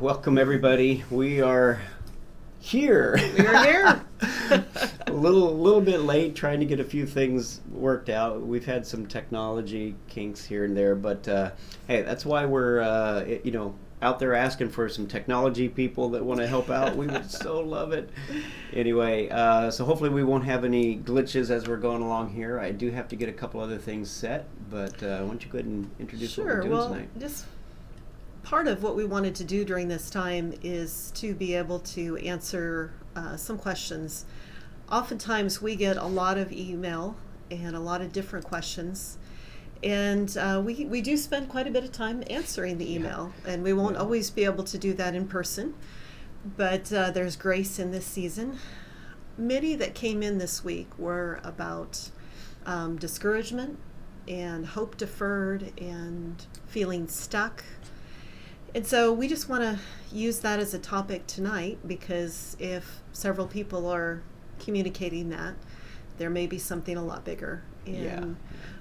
welcome everybody. We are here. We are here. A little bit late, trying to get a few things worked out. We've had some technology kinks here and there, but hey, that's why we're out there asking for some technology people that want to help out. We would so love it. Anyway, so hopefully we won't have any glitches as we're going along here. I do have to get a couple other things set, but why don't you go ahead and introduce what we're doing tonight? Just part of what we wanted to do during this time is to be able to answer some questions. Oftentimes we get a lot of email and a lot of different questions, and we do spend quite a bit of time answering the email, and we won't always be able to do that in person, but there's grace in this season. Many that came in this week were about discouragement and hope deferred and feeling stuck. And so we just want to use that as a topic tonight, because if several people are communicating that, there may be something a lot bigger. And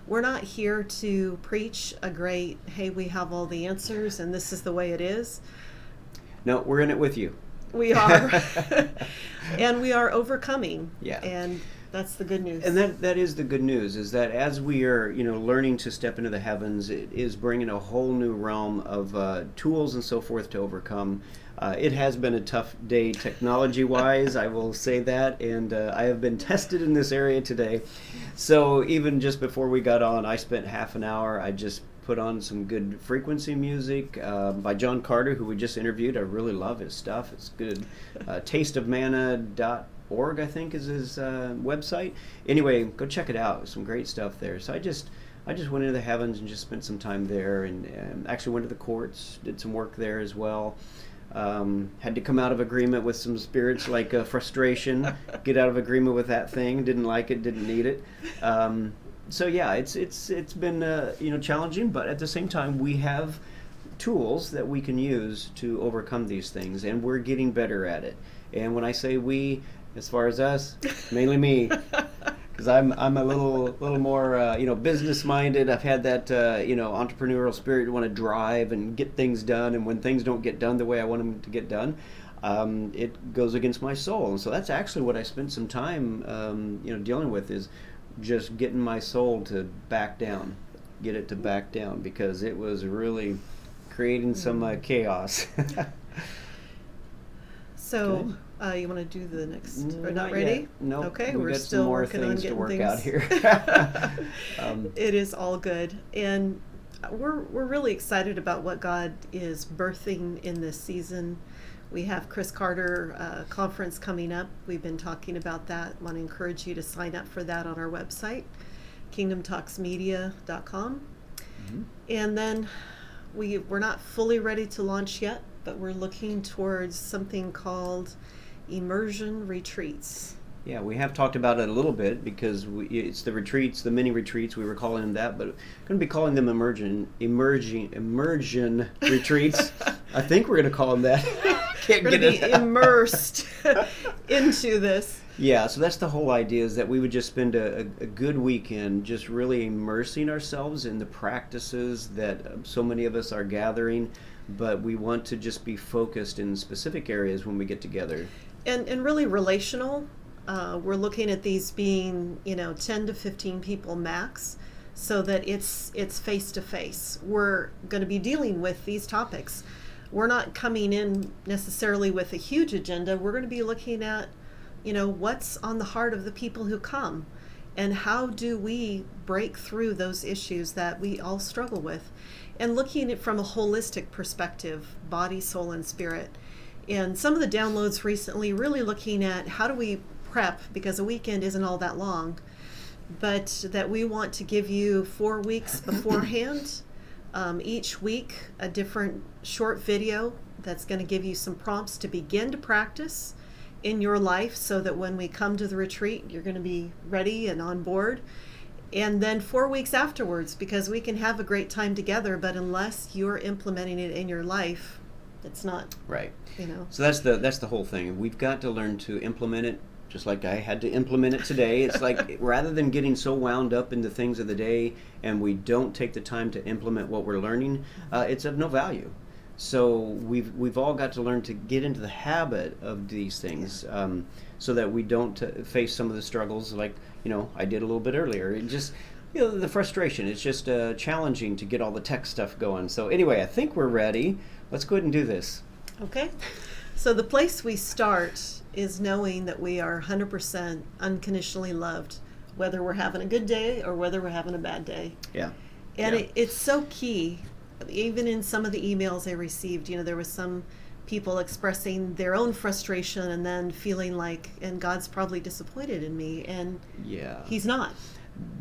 we're not here to preach a great, hey, we have all the answers and this is the way it is. No, we're in it with you. We are. And we are overcoming. Yeah. And that's the good news. And that is the good news, is that as we are, learning to step into the heavens, it is bringing a whole new realm of tools and so forth to overcome. It has been a tough day technology-wise, I will say that, and I have been tested in this area today. So even just before we got on, I spent half an hour. I just put on some good frequency music by John Carter, who we just interviewed. I really love his stuff. It's good. tasteofmanna.org, I think, is his website. Anyway, go check it out. Some great stuff there. So I just went into the heavens and just spent some time there, and actually went to the courts, did some work there as well. Had to come out of agreement with some spirits like frustration, get out of agreement with that thing, didn't like it, didn't need it. So yeah, it's been challenging, but at the same time we have tools that we can use to overcome these things, and we're getting better at it. And when I say we, as far as us, mainly me, because I'm a little more business minded. I've had that entrepreneurial spirit to want to drive and get things done, and when things don't get done the way I want them to get done, it goes against my soul. And so that's actually what I spent some time dealing with, is just getting my soul to back down, get it to back down, because it was really creating some chaos. So, you want to do the next? Or not ready? Yet. Nope. Okay, we're still working on getting things to work out here. It is all good, and we're really excited about what God is birthing in this season. We have Chris Carter conference coming up. We've been talking about that. I want to encourage you to sign up for that on our website, kingdomtalksmedia.com. Mm-hmm. And then we're not fully ready to launch yet, but we're looking towards something called immersion retreats. Yeah, we have talked about it a little bit, because it's the retreats, the mini retreats, we were calling them that, but we're going to be calling them immersion retreats. I think we're going to call them that. We're going to be immersed into this. Yeah, so that's the whole idea, is that we would just spend a good weekend just really immersing ourselves in the practices that so many of us are gathering, but we want to just be focused in specific areas when we get together. And really relational. We're looking at these being 10 to 15 people max, so that it's face to face. We're going to be dealing with these topics. We're not coming in necessarily with a huge agenda. We're going to be looking at what's on the heart of the people who come, and how do we break through those issues that we all struggle with, and looking at it from a holistic perspective, body, soul, and spirit. And some of the downloads recently really looking at how do we prep, because a weekend isn't all that long, but that we want to give you 4 weeks beforehand, each week a different short video that's going to give you some prompts to begin to practice in your life, so that when we come to the retreat, you're going to be ready and on board. And then 4 weeks afterwards, because we can have a great time together, but unless you're implementing it in your life, it's not right. So that's the whole thing. We've got to learn to implement it, just like I had to implement it today. It's like, rather than getting so wound up in the things of the day and we don't take the time to implement what we're learning, it's of no value. So we've all got to learn to get into the habit of these things, so that we don't face some of the struggles like I did a little bit earlier. It just the frustration. It's just challenging to get all the tech stuff going. So anyway, I think we're ready. Let's go ahead and do this. Okay. So the place we start is knowing that we are 100% unconditionally loved, whether we're having a good day or whether we're having a bad day. Yeah. And it's so key. Even in some of the emails I received, there was some people expressing their own frustration and then feeling like, and God's probably disappointed in me, and He's not.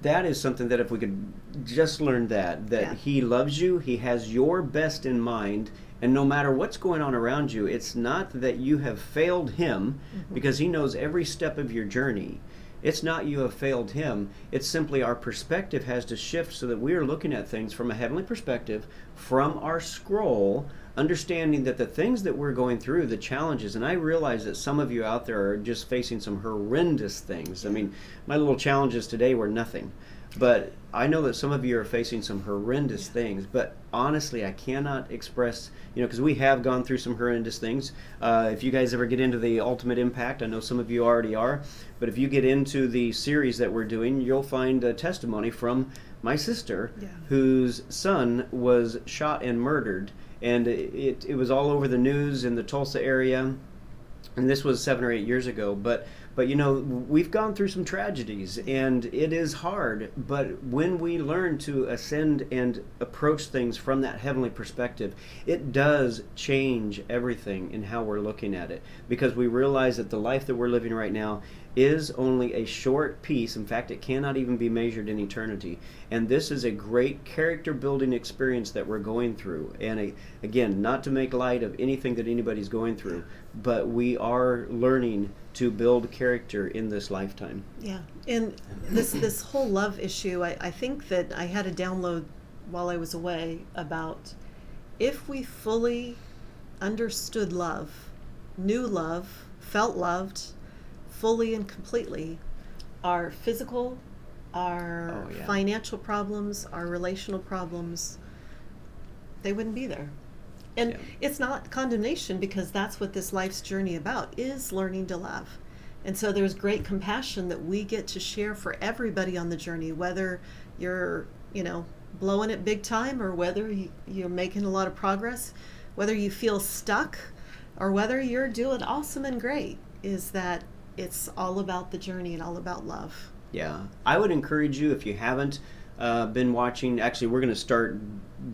That is something that if we could just learn that He loves you, He has your best in mind, and no matter what's going on around you, it's not that you have failed Him, because He knows every step of your journey. It's not you have failed Him. It's simply our perspective has to shift so that we are looking at things from a heavenly perspective, from our scroll, understanding that the things that we're going through, the challenges, and I realize that some of you out there are just facing some horrendous things. I mean, my little challenges today were nothing. But I know that some of you are facing some horrendous things, but honestly, I cannot express, because we have gone through some horrendous things. If you guys ever get into the Ultimate Impact, I know some of you already are, but if you get into the series that we're doing, you'll find a testimony from my sister, whose son was shot and murdered, and it was all over the news in the Tulsa area, and this was 7 or 8 years ago, but we've gone through some tragedies, and it is hard, but when we learn to ascend and approach things from that heavenly perspective, it does change everything in how we're looking at it, because we realize that the life that we're living right now is only a short piece. In fact, it cannot even be measured in eternity. And this is a great character building experience that we're going through. And again, not to make light of anything that anybody's going through, but we are learning to build character in this lifetime. Yeah. And this whole love issue, I think that I had a download while I was away about if we fully understood love, knew love, felt loved, fully and completely, our physical, our financial problems, our relational problems, they wouldn't be there. And it's not condemnation, because that's what this life's journey about, is learning to love. And so there's great compassion that we get to share for everybody on the journey, whether you're, blowing it big time, or whether you're making a lot of progress, whether you feel stuck, or whether you're doing awesome and great, is that it's all about the journey and all about love. Yeah. I would encourage you, if you haven't been watching, actually we're going to start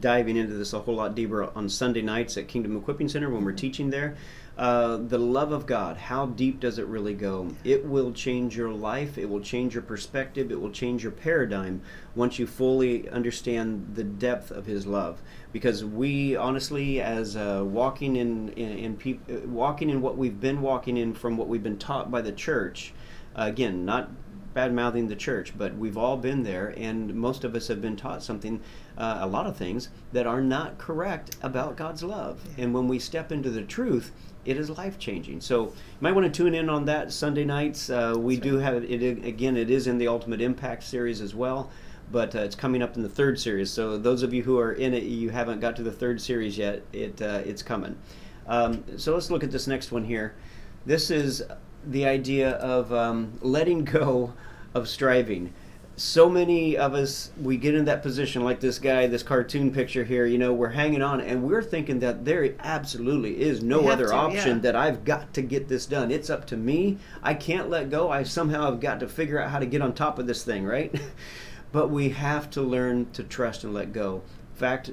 diving into this a whole lot deeper on Sunday nights at Kingdom Equipping Center when we're teaching there. The love of God, how deep does it really go? It will change your life. It will change your perspective. It will change your paradigm once you fully understand the depth of His love. Because we honestly, as walking in what we've been walking in from what we've been taught by the church, again, not bad-mouthing the church, but we've all been there, and most of us have been taught something, a lot of things that are not correct about God's love. And when we step into the truth, it is life-changing. So you might want to tune in on that Sunday nights. We do have it again. It is in the Ultimate Impact series as well, but it's coming up in the 3rd series. So those of you who are in it, you haven't got to the 3rd series yet. It's coming. So let's look at this next one here. This is the idea of letting go of striving. So many of us, we get in that position like this guy, this cartoon picture here, we're hanging on and we're thinking that there absolutely is no other option, that I've got to get this done. It's up to me. I can't let go. I somehow have got to figure out how to get on top of this thing, right? But we have to learn to trust and let go. In fact,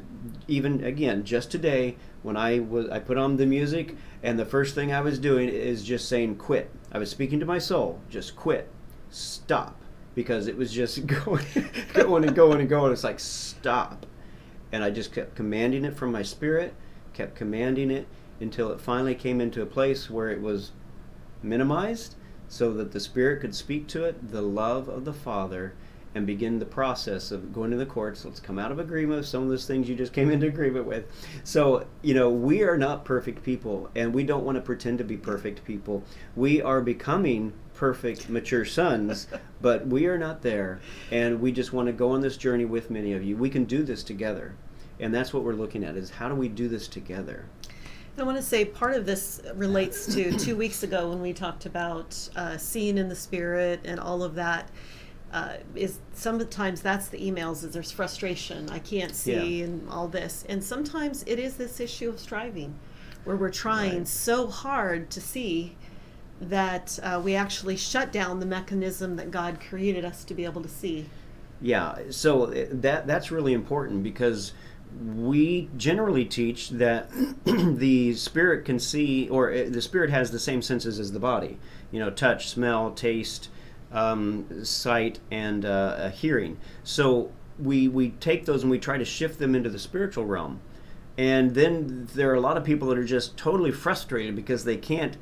even again, just today, when I put on the music, and the first thing I was doing is just saying quit. I was speaking to my soul, just quit, stop, because it was just going and going. It's like, stop. And I just kept commanding it from my spirit, kept commanding it until it finally came into a place where it was minimized so that the Spirit could speak to it, the love of the Father, and begin the process of going to the courts. Let's come out of agreement with some of those things you just came into agreement with. So, we are not perfect people, and we don't want to pretend to be perfect people. We are becoming perfect, mature sons, but we are not there, and we just want to go on this journey with many of you. We can do this together. And that's what we're looking at, is how do we do this together? And I want to say part of this relates to 2 weeks ago when we talked about seeing in the Spirit and all of that. Is sometimes that's the emails, is there's frustration, I can't see, and all this. And sometimes it is this issue of striving, where we're trying so hard to see that we actually shut down the mechanism that God created us to be able to see. Yeah, so that's really important, because we generally teach that the Spirit can see, or the Spirit has the same senses as the body. Touch, smell, taste, sight, and hearing. So we take those and we try to shift them into the spiritual realm. And then there are a lot of people that are just totally frustrated because they can't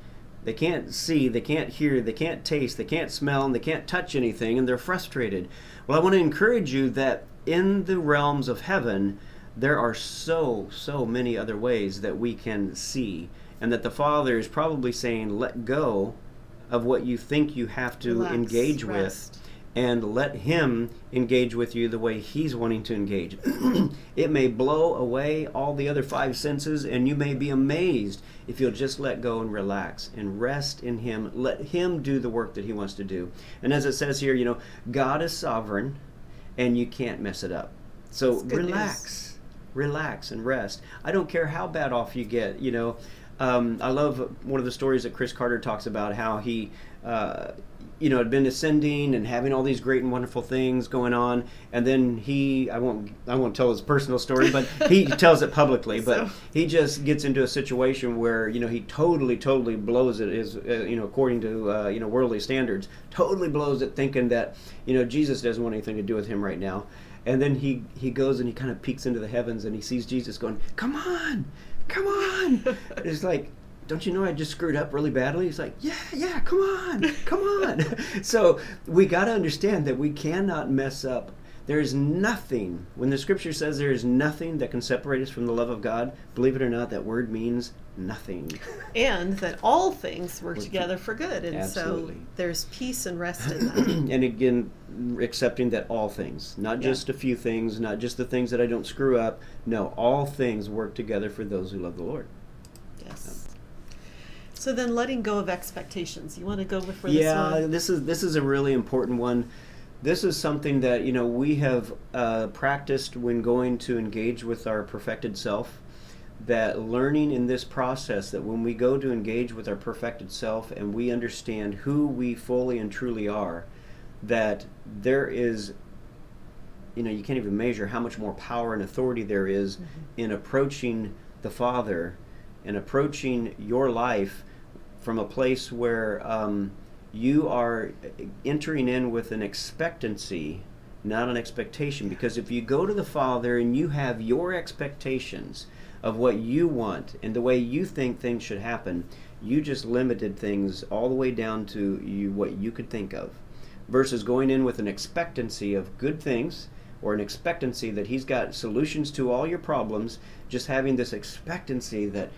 see, they can't hear, they can't taste, they can't smell, and they can't touch anything, and they're frustrated. Well, I want to encourage you that in the realms of heaven, there are so many other ways that we can see, and that the Father is probably saying, let go of what you think you have to engage with, and let Him engage with you the way He's wanting to engage. It may blow away all the other 5 senses, and you may be amazed if you'll just let go and relax and rest in Him. Let Him do the work that He wants to do. And as it says here, God is sovereign, and you can't mess it up. So relax and rest. I don't care how bad off you get. I love one of the stories that Chris Carter talks about, how he had been ascending and having all these great and wonderful things going on, and then I won't tell his personal story, but he tells it publicly. But he just gets into a situation where he totally blows it, according to worldly standards, totally blows it, thinking that Jesus doesn't want anything to do with him right now. And then he goes and he kind of peeks into the heavens and he sees Jesus going, come on. It's like, don't you know I just screwed up really badly? He's like, yeah, come on. So we got to understand that we cannot mess up. There is nothing, when the Scripture says there is nothing that can separate us from the love of God, believe it or not, that word means nothing. And that all things work together for good. And absolutely. So there's peace and rest in that. And again, accepting that all things, not just a few things, not just the things that I don't screw up. No, all things work together for those who love the Lord. Yes. So then letting go of expectations. You want to go for this one? Yeah, this is a really important one. This is something that we have practiced when going to engage with our perfected self, that learning in this process, that when we go to engage with our perfected self and we understand who we fully and truly are, that there is, you can't even measure how much more power and authority there is in approaching the Father and approaching your life from a place where you are entering in with an expectancy, not an expectation. Because if you go to the Father and you have your expectations of what you want and the way you think things should happen, you just limited things all the way down to what you could think of. Versus going in with an expectancy of good things, or an expectancy that He's got solutions to all your problems, just having this expectancy that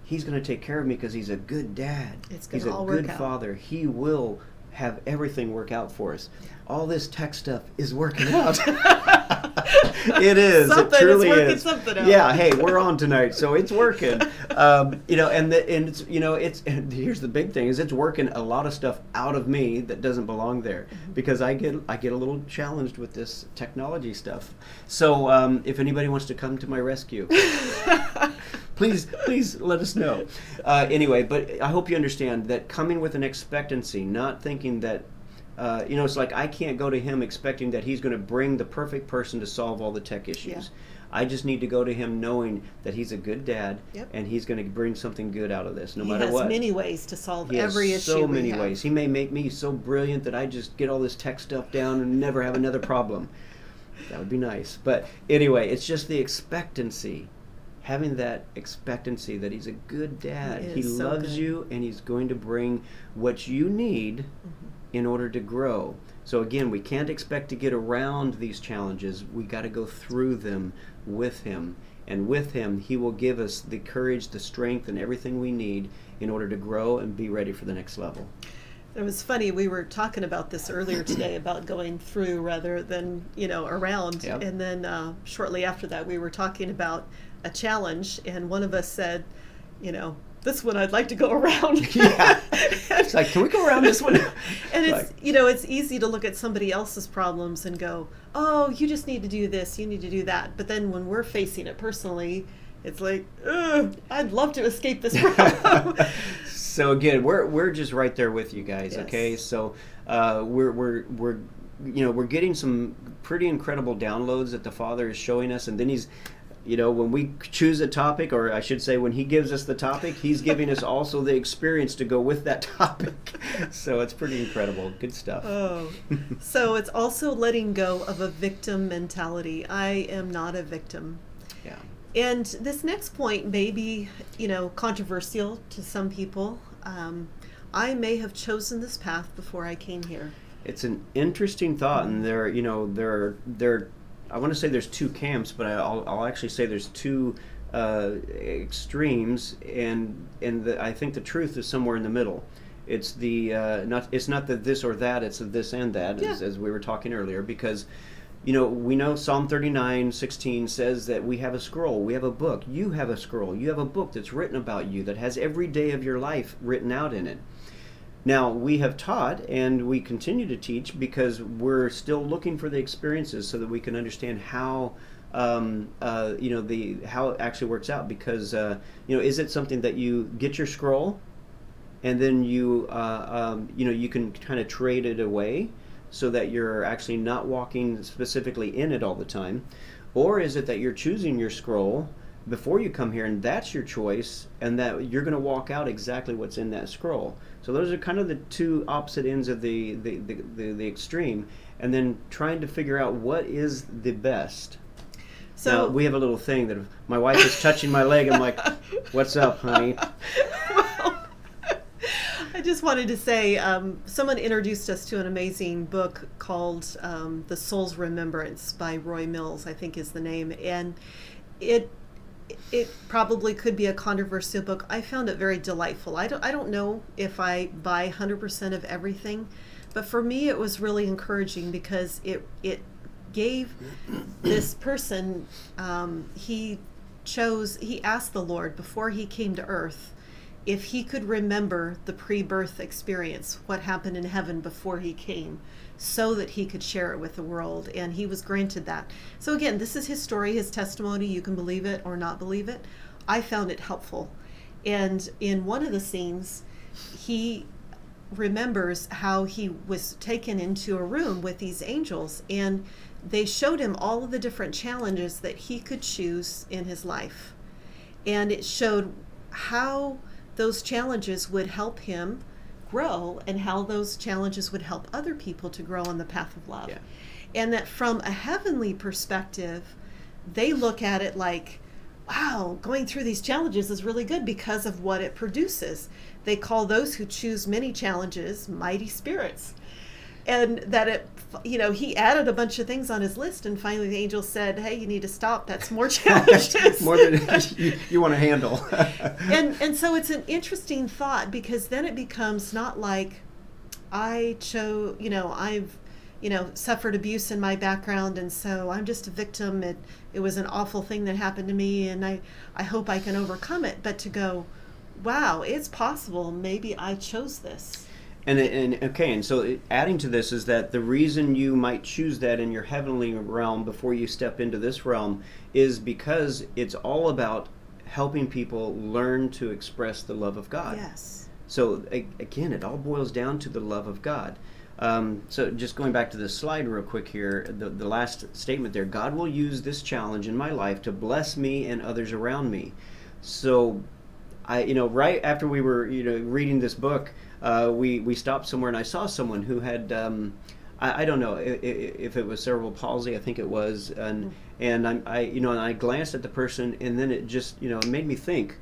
He's going to take care of me because He's a good dad. He's a good father. He will have everything work out for us. Yeah. All this tech stuff is working out. It is. It truly is. Something out. Yeah. Hey, we're on tonight, so it's working. And here's the big thing: is it's working a lot of stuff out of me that doesn't belong there, because I get a little challenged with this technology stuff. So if anybody wants to come to my rescue. Please let us know. Anyway, but I hope you understand that coming with an expectancy, not thinking that, it's like I can't go to Him expecting that He's going to bring the perfect person to solve all the tech issues. Yeah. I just need to go to Him knowing that He's a good dad, and He's going to bring something good out of this, no matter what. He has many ways to solve every issue. So many ways. He may make me so brilliant that I just get all this tech stuff down and never have another problem. That would be nice. But anyway, it's just the expectancy. Having that expectancy that He's a good dad. He loves you, and He's going to bring what you need in order to grow. So again, we can't expect to get around these challenges. We got to go through them with Him. And with Him, He will give us the courage, the strength, and everything we need in order to grow and be ready for the next level. It was funny, we were talking about this earlier today about going through rather than, around. Yep. And then shortly after that, we were talking about a challenge, and one of us said, this one I'd like to go around. Yeah. It's like, can we go around this one? And it's easy to look at somebody else's problems and go, oh, you just need to do this, you need to do that. But then when we're facing it personally, it's like, I'd love to escape this problem. So again, we're just right there with you guys. Yes. Okay, so we're getting some pretty incredible downloads that the Father is showing us, and then He's, when we choose a topic, or I should say, when He gives us the topic, He's giving us also the experience to go with that topic. So it's pretty incredible. Good stuff. Oh, so it's also letting go of a victim mentality. I am not a victim. Yeah. And this next point may be, controversial to some people. I may have chosen this path before I came here. It's an interesting thought, and there I want to say there's two camps, but I'll actually say there's two extremes, and I think the truth is somewhere in the middle. It's it's not the this or that, it's the this and that, Yeah. as we were talking earlier, because we know Psalm 39:16 says that we have a scroll, we have a book. You have a scroll, you have a book that's written about you, that has every day of your life written out in it. Now, we have taught, and we continue to teach, because we're still looking for the experiences so that we can understand how how it actually works out. Because is it something that you get your scroll, and then you can kind of trade it away, so that you're actually not walking specifically in it all the time? Or is it that you're choosing your scroll before you come here, and that's your choice, and that you're going to walk out exactly what's in that scroll? So those are kind of the two opposite ends of the extreme, and then trying to figure out what is the best. So now, we have a little thing that if my wife is touching my leg, I'm like, what's up, honey? I just wanted to say, someone introduced us to an amazing book called The Soul's Remembrance by Roy Mills, I think is the name. And it probably could be a controversial book. I found it very delightful. I don't know if I buy 100% of everything, but for me it was really encouraging, because it gave this person, he asked the Lord before he came to earth if he could remember the pre-birth experience, what happened in heaven before he came, so that he could share it with the world, and he was granted that. So again, this is his story, his testimony. You can believe it or not believe it. I found it helpful. And in one of the scenes, he remembers how he was taken into a room with these angels, and they showed him all of the different challenges that he could choose in his life. And it showed how those challenges would help him grow, and how those challenges would help other people to grow on the path of love. Yeah. And that from a heavenly perspective, they look at it like, wow, going through these challenges is really good because of what it produces. They call those who choose many challenges mighty spirits. And that he added a bunch of things on his list, and finally the angel said, hey, you need to stop. That's more challenges. More than you want to handle. And so it's an interesting thought, because then it becomes not like I've suffered abuse in my background, and so I'm just a victim. It was an awful thing that happened to me, and I hope I can overcome it. But to go, wow, it's possible. Maybe I chose this. And so adding to this is that the reason you might choose that in your heavenly realm before you step into this realm is because it's all about helping people learn to express the love of God. Yes. So again, it all boils down to the love of God. So just going back to this slide real quick here, the last statement there, God will use this challenge in my life to bless me and others around me. So right after we were reading this book, we stopped somewhere, and I saw someone who had I don't know if it was cerebral palsy, I think it was, and I glanced at the person, and then it just it made me think,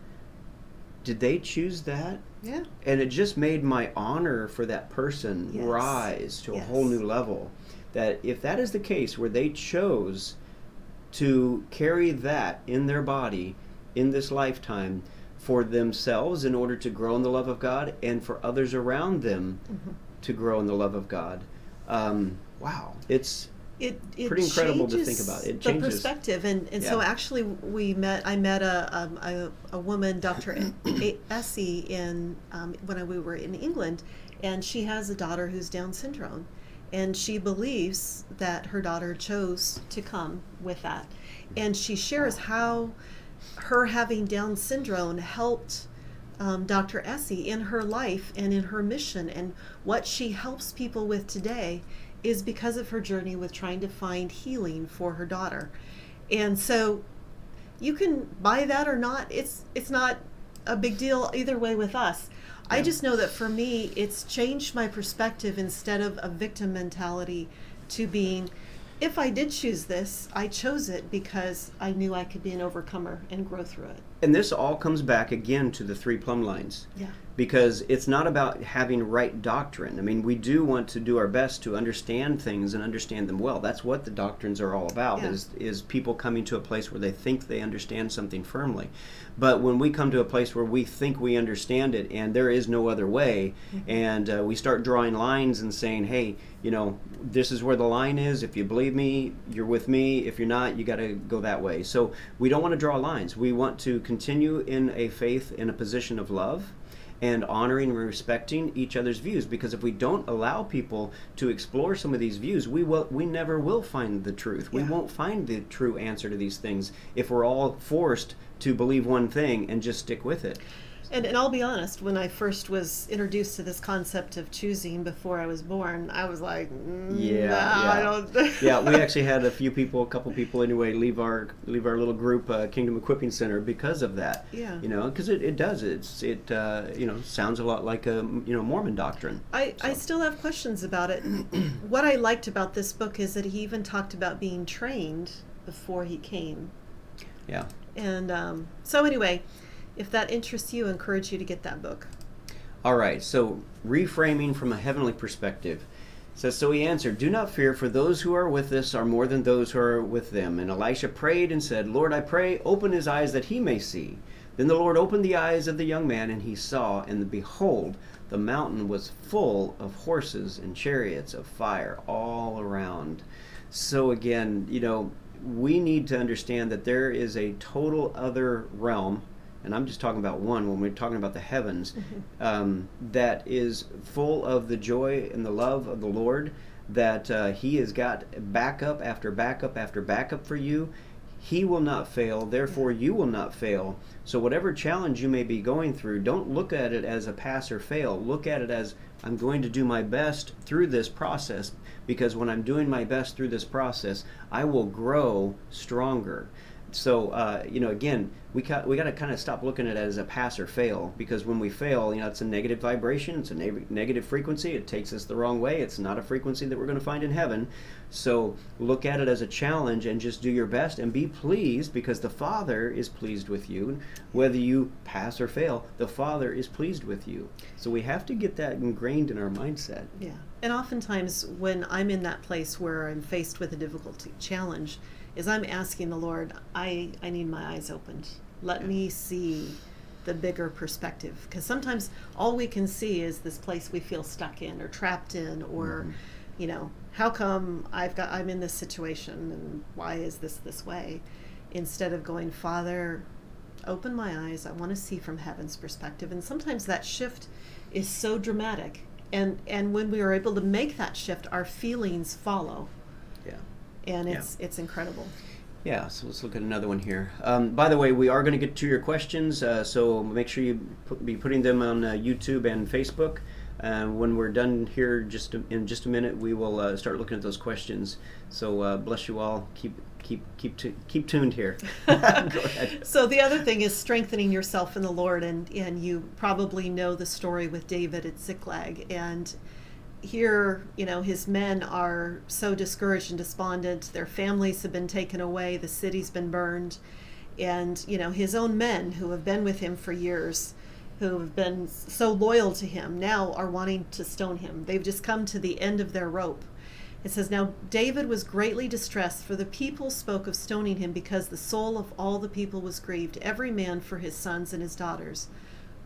did they choose that? Yeah. And it just made my honor for that person Yes. rise to a Yes. whole new level. That if that is the case, where they chose to carry that in their body in this lifetime for themselves in order to grow in the love of God, and for others around them to grow in the love of God. Wow, it's pretty incredible to think about. It changes the perspective, and so actually I met a woman, Dr. Essie, in when we were in England, and she has a daughter who's Down syndrome, and she believes that her daughter chose to come with that, and she shares how her having Down syndrome helped Dr. Essie in her life and in her mission, and what she helps people with today is because of her journey with trying to find healing for her daughter. And so you can buy that or not. It's not a big deal either way with us. Yeah. I just know that for me, it's changed my perspective instead of a victim mentality to being, if I did choose this, I chose it because I knew I could be an overcomer and grow through it. And this all comes back again to the 3 plumb lines. Yeah. Because it's not about having right doctrine. I mean, we do want to do our best to understand things and understand them well. That's what the doctrines are all about, is people coming to a place where they think they understand something firmly. But when we come to a place where we think we understand it and there is no other way, and we start drawing lines and saying, hey, this is where the line is. If you believe me, you're with me. If you're not, you got to go that way. So we don't want to draw lines. We want to continue in a faith, in a position of love, and honoring and respecting each other's views, because if we don't allow people to explore some of these views, we never will find the truth. Yeah. We won't find the true answer to these things if we're all forced to believe one thing and just stick with it. And I'll be honest, when I first was introduced to this concept of choosing before I was born, I was like, I don't. Yeah, we actually had a couple people anyway, leave our little group, Kingdom Equipping Center, because of that. Yeah. Because it does. It sounds a lot like a Mormon doctrine. I still have questions about it. What I liked about this book is that he even talked about being trained before he came. Yeah. And so anyway, if that interests you, I encourage you to get that book. All right, so reframing from a heavenly perspective. It says, so he answered, do not fear, for those who are with us are more than those who are with them. And Elisha prayed and said, Lord, I pray, open his eyes that he may see. Then the Lord opened the eyes of the young man, and he saw, and behold, the mountain was full of horses and chariots of fire all around. So again, we need to understand that there is a total other realm, and I'm just talking about one when we're talking about the heavens, that is full of the joy and the love of the Lord, that he has got backup after backup after backup for you. He will not fail, therefore you will not fail. So whatever challenge you may be going through, don't look at it as a pass or fail. Look at it as, I'm going to do my best through this process, because when I'm doing my best through this process, I will grow stronger. So, again, we got to kind of stop looking at it as a pass or fail, because when we fail, it's a negative vibration, it's a negative frequency, it takes us the wrong way, it's not a frequency that we're going to find in heaven. So look at it as a challenge and just do your best and be pleased, because the Father is pleased with you. Whether you pass or fail, the Father is pleased with you. So we have to get that ingrained in our mindset. Yeah. And oftentimes when I'm in that place where I'm faced with a difficult challenge, is I'm asking the Lord, I need my eyes opened. Let me see the bigger perspective. Because sometimes all we can see is this place we feel stuck in or trapped in, or, how come I'm in this situation and why is this way? Instead of going, Father, open my eyes. I want to see from heaven's perspective. And sometimes that shift is so dramatic. And when we are able to make that shift, our feelings follow. Yeah. And it's incredible. Yeah, so let's look at another one here. By the way, we are going to get to your questions, so make sure you be putting them on YouTube and Facebook. When we're done here, in just a minute, we will start looking at those questions. So bless you all. Keep tuned here. Go ahead. So the other thing is strengthening yourself in the Lord, and you probably know the story with David at Ziklag, and here, his men are so discouraged and despondent. Their families have been taken away. The city's been burned. And, his own men who have been with him for years, who have been so loyal to him, now are wanting to stone him. They've just come to the end of their rope. It says, "Now David was greatly distressed, for the people spoke of stoning him, because the soul of all the people was grieved, every man for his sons and his daughters.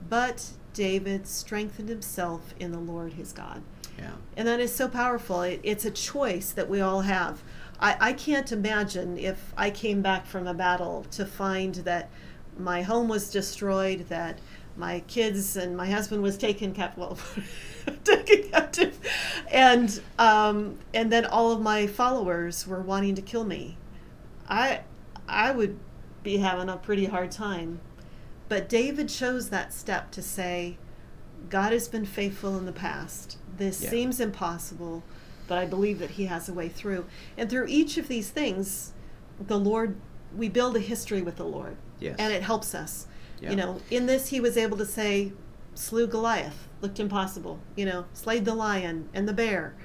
But David strengthened himself in the Lord his God." Yeah. And that is so powerful. It's a choice that we all have. I can't imagine if I came back from a battle to find that my home was destroyed, that my kids and my husband was taken captive, and then all of my followers were wanting to kill me. I would be having a pretty hard time. But David chose that step to say, God has been faithful in the past. This seems impossible, but I believe that he has a way through. And through each of these things, we build a history with the Lord. Yes. And it helps us. Yeah. In this he was able to say, slew Goliath, looked impossible, slayed the lion and the bear.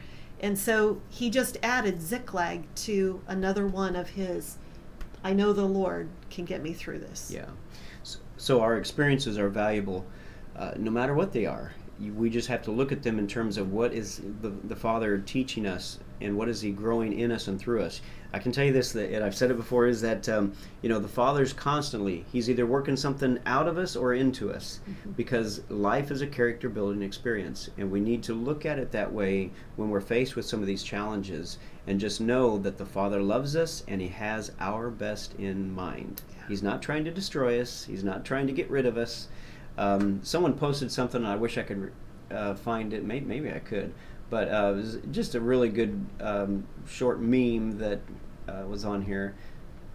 And so he just added Ziklag to another one of his, I know the Lord can get me through this. Yeah. So our experiences are valuable no matter what they are. We just have to look at them in terms of what is the Father teaching us and what is he growing in us and through us. I can tell you this, and I've said it before, is that the Father's constantly, he's either working something out of us or into us, because life is a character building experience, and we need to look at it that way when we're faced with some of these challenges, and just know that the Father loves us and he has our best in mind. Yeah. He's not trying to destroy us. He's not trying to get rid of us. Someone posted something, and I wish I could find it. Maybe I could, but it was just a really good short meme that was on here.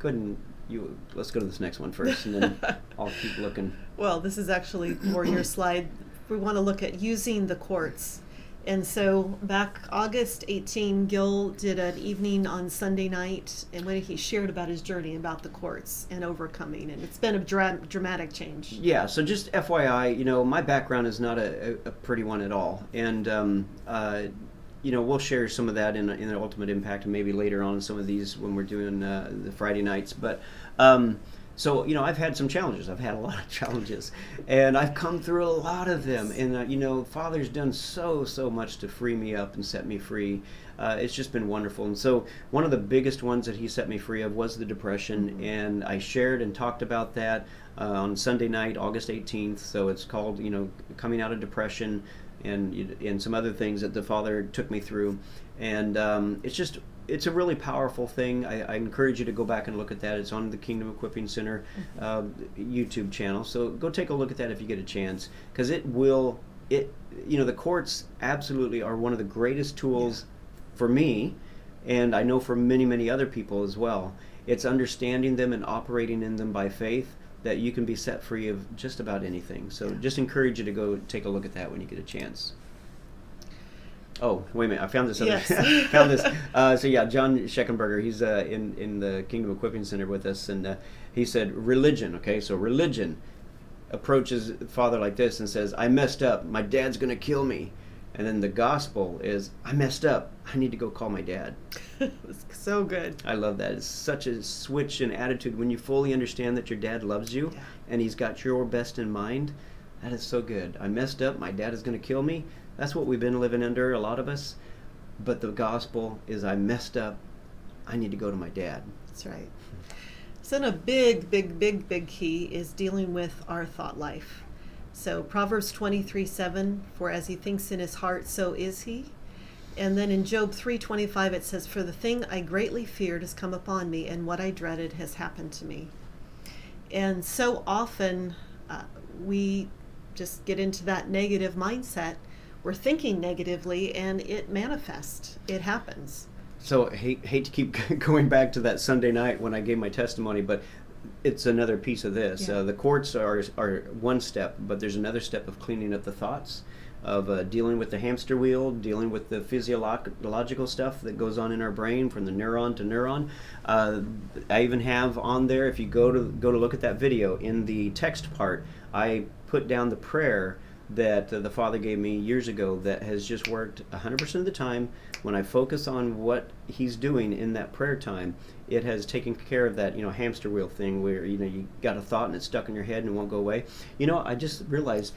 Let's go to this next one first, and then I'll keep looking. Well, this is actually more your slide. We want to look at using the courts. And so back August 18, Gil did an evening on Sunday night, and when he shared about his journey about the courts and overcoming, and it's been a dramatic change. Yeah, so just FYI, my background is not a pretty one at all, and we'll share some of that in the Ultimate Impact, and maybe later on some of these when we're doing the Friday nights, but so, I've had some challenges. I've had a lot of challenges, and I've come through a lot of them. And, Father's done so much to free me up and set me free. It's just been wonderful. And so one of the biggest ones that he set me free of was the depression. And I shared and talked about that on Sunday night, August 18th. So it's called, Coming Out of Depression, and some other things that the Father took me through. And it's a really powerful thing. I encourage you to go back and look at that. It's on the Kingdom Equipping Center YouTube channel. So go take a look at that if you get a chance, because the courts absolutely are one of the greatest tools for me, and I know for many other people as well. It's understanding them and operating in them by faith that you can be set free of just about anything. So just encourage you to go take a look at that when you get a chance. Oh, wait a minute! I found this. Yes. Found this. John Scheckenberger, he's in the Kingdom Equipping Center with us, and he said religion. Okay, so religion approaches Father like this and says, "I messed up. My dad's going to kill me," and then the gospel is, "I messed up. I need to go call my dad." It's so good. I love that. It's such a switch in attitude when you fully understand that your dad loves you and he's got your best in mind. That is so good. I messed up. My dad is going to kill me. That's what we've been living under, a lot of us. But the gospel is, I messed up. I need to go to my dad. That's right. So a big key is dealing with our thought life. So Proverbs 23:7, for as he thinks in his heart, so is he. And then in Job 3:25 it says, for the thing I greatly feared has come upon me, and what I dreaded has happened to me. And so often we just get into that negative mindset. We're thinking negatively, and it manifests. It happens. So hate to keep going back to that Sunday night when I gave my testimony, but it's another piece of this. The courts are one step, but there's another step of cleaning up the thoughts, of dealing with the hamster wheel, dealing with the physiological stuff that goes on in our brain from the neuron to neuron. I even have on there, if you go to look at that video, in the text part, I put down the prayer that the Father gave me years ago that has just worked 100% of the time. When I focus on what he's doing in that prayer time, it has taken care of that, hamster wheel thing where, you got a thought and it's stuck in your head and it won't go away. I just realized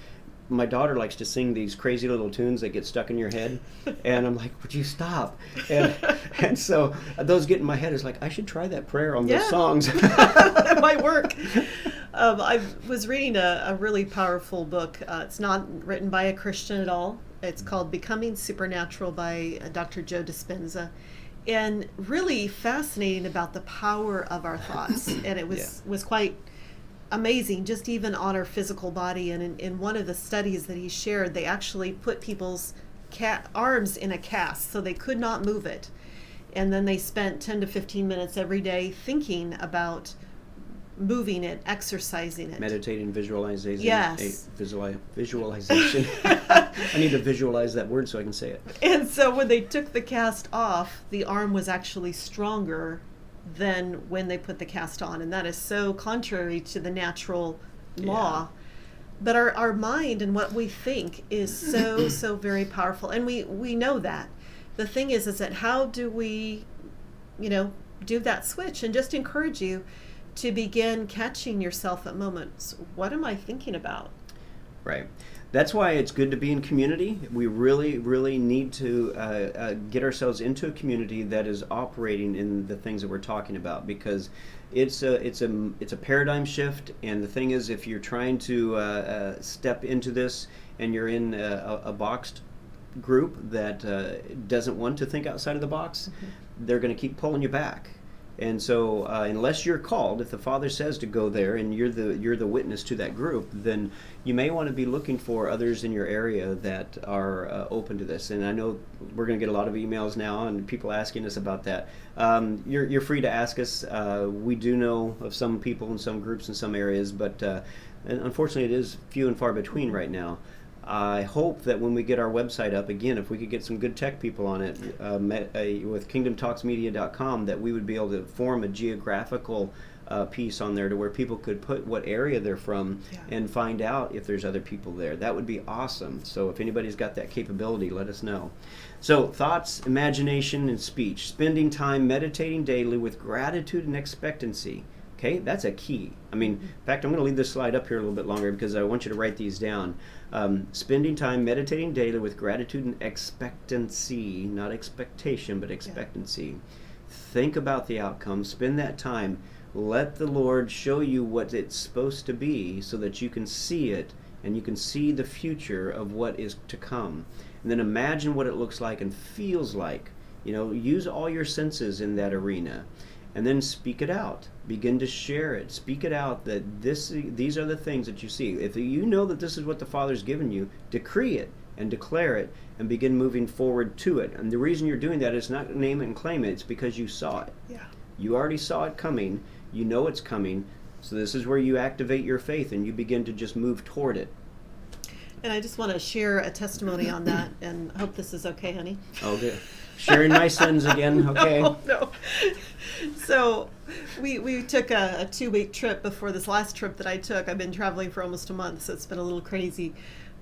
my daughter likes to sing these crazy little tunes that get stuck in your head, and I'm like, would you stop? And so those get in my head. It's like, I should try that prayer on those songs. It might work. I was reading a really powerful book. It's not written by a Christian at all. It's called Becoming Supernatural by Dr. Joe Dispenza. And really fascinating about the power of our thoughts. And it was quite amazing, just even on our physical body. And in one of the studies that he shared, they actually put people's arms in a cast so they could not move it. And then they spent 10 to 15 minutes every day thinking about moving it, exercising it. Meditating, visualization. Yes. Visualization. I need to visualize that word so I can say it. And so when they took the cast off, the arm was actually stronger than when they put the cast on. And that is so contrary to the natural law. But our mind and what we think is so very powerful. And we know that. The thing is that how do we, do that switch? And just encourage you to begin catching yourself at moments. What am I thinking about? Right. That's why it's good to be in community. We really need to get ourselves into a community that is operating in the things that we're talking about, because it's a paradigm shift. And the thing is, if you're trying to step into this and you're in a boxed group that doesn't want to think outside of the box, they're going to keep pulling you back. And so unless you're called, if the Father says to go there and you're the witness to that group, then you may want to be looking for others in your area that are open to this. And I know we're going to get a lot of emails now and people asking us about that. You're free to ask us. We do know of some people in some groups in some areas, but unfortunately it is few and far between right now. I hope that when we get our website up, again, if we could get some good tech people on it with kingdomtalksmedia.com, that we would be able to form a geographical piece on there to where people could put what area they're from and find out if there's other people there. That would be awesome. So if anybody's got that capability, let us know. So thoughts, imagination, and speech. Spending time meditating daily with gratitude and expectancy. Okay, that's a key. I mean, in fact, I'm going to leave this slide up here a little bit longer because I want you to write these down. Spending time meditating daily with gratitude and expectancy, not expectation, but expectancy. Think about the outcome. Spend that time. Let the Lord show you what it's supposed to be so that you can see it and you can see the future of what is to come. And then imagine what it looks like and feels like. Use all your senses in that arena. And then speak it out. Begin to share it. Speak it out that these are the things that you see. If you know that this is what the Father's given you, decree it and declare it and begin moving forward to it. And the reason you're doing that is not name it and claim it. It's because you saw it. Yeah. You already saw it coming. You know it's coming. So this is where you activate your faith and you begin to just move toward it. And I just want to share a testimony on that, and I hope this is okay, honey. Okay. Sharing my sins again, okay? No. So we took a 2-week trip before this last trip that I took. I've been traveling for almost a month, so it's been a little crazy.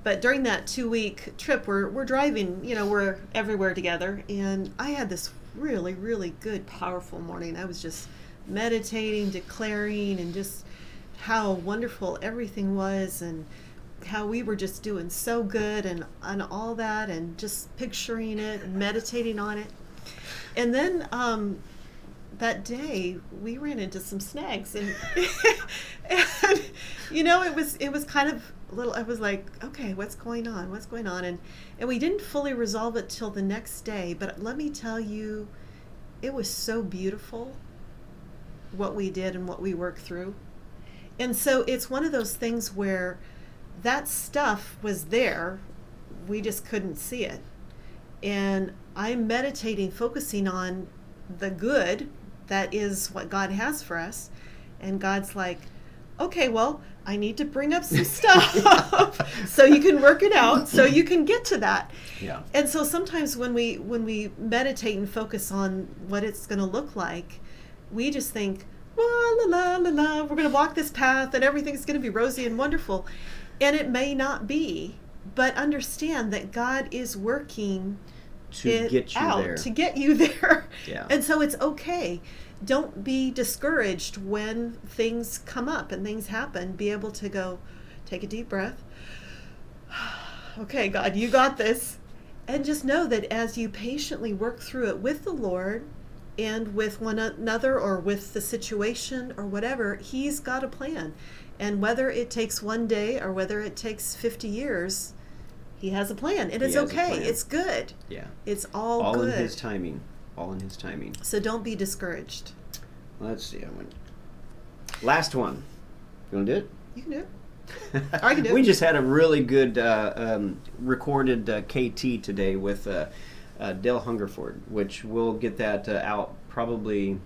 But during that 2-week trip, we're driving, we're everywhere together, and I had this really, really good, powerful morning. I was just meditating, declaring, and just how wonderful everything was, and how we were just doing so good and all that, and just picturing it and meditating on it. And then that day we ran into some snags, and it was kind of a little, I was like, okay, what's going on, and we didn't fully resolve it till the next day. But let me tell you, it was so beautiful what we did and what we worked through. And so it's one of those things where that stuff was there, we just couldn't see it. And I'm meditating, focusing on the good that is what God has for us. And God's like, okay, well, I need to bring up some stuff so you can work it out, so you can get to that. Yeah. And so sometimes when we meditate and focus on what it's going to look like, we just think, la la la la, we're going to walk this path and everything's going to be rosy and wonderful. And it may not be, but understand that God is working to get you out, there. to get you there. Yeah. And so it's okay. Don't be discouraged when things come up and things happen. Be able to go, take a deep breath. okay, God, you got this. And just know that as you patiently work through it with the Lord and with one another or with the situation or whatever, He's got a plan. And whether it takes one day or whether it takes 50 years, He has a plan. And it's okay. It's good. Yeah. It's all good. All in His timing. All in His timing. So don't be discouraged. Let's see. Last one. You want to do it? You can do it. I can do it. We just had a really good recorded KT today with Dale Hungerford, which we'll get that out probably,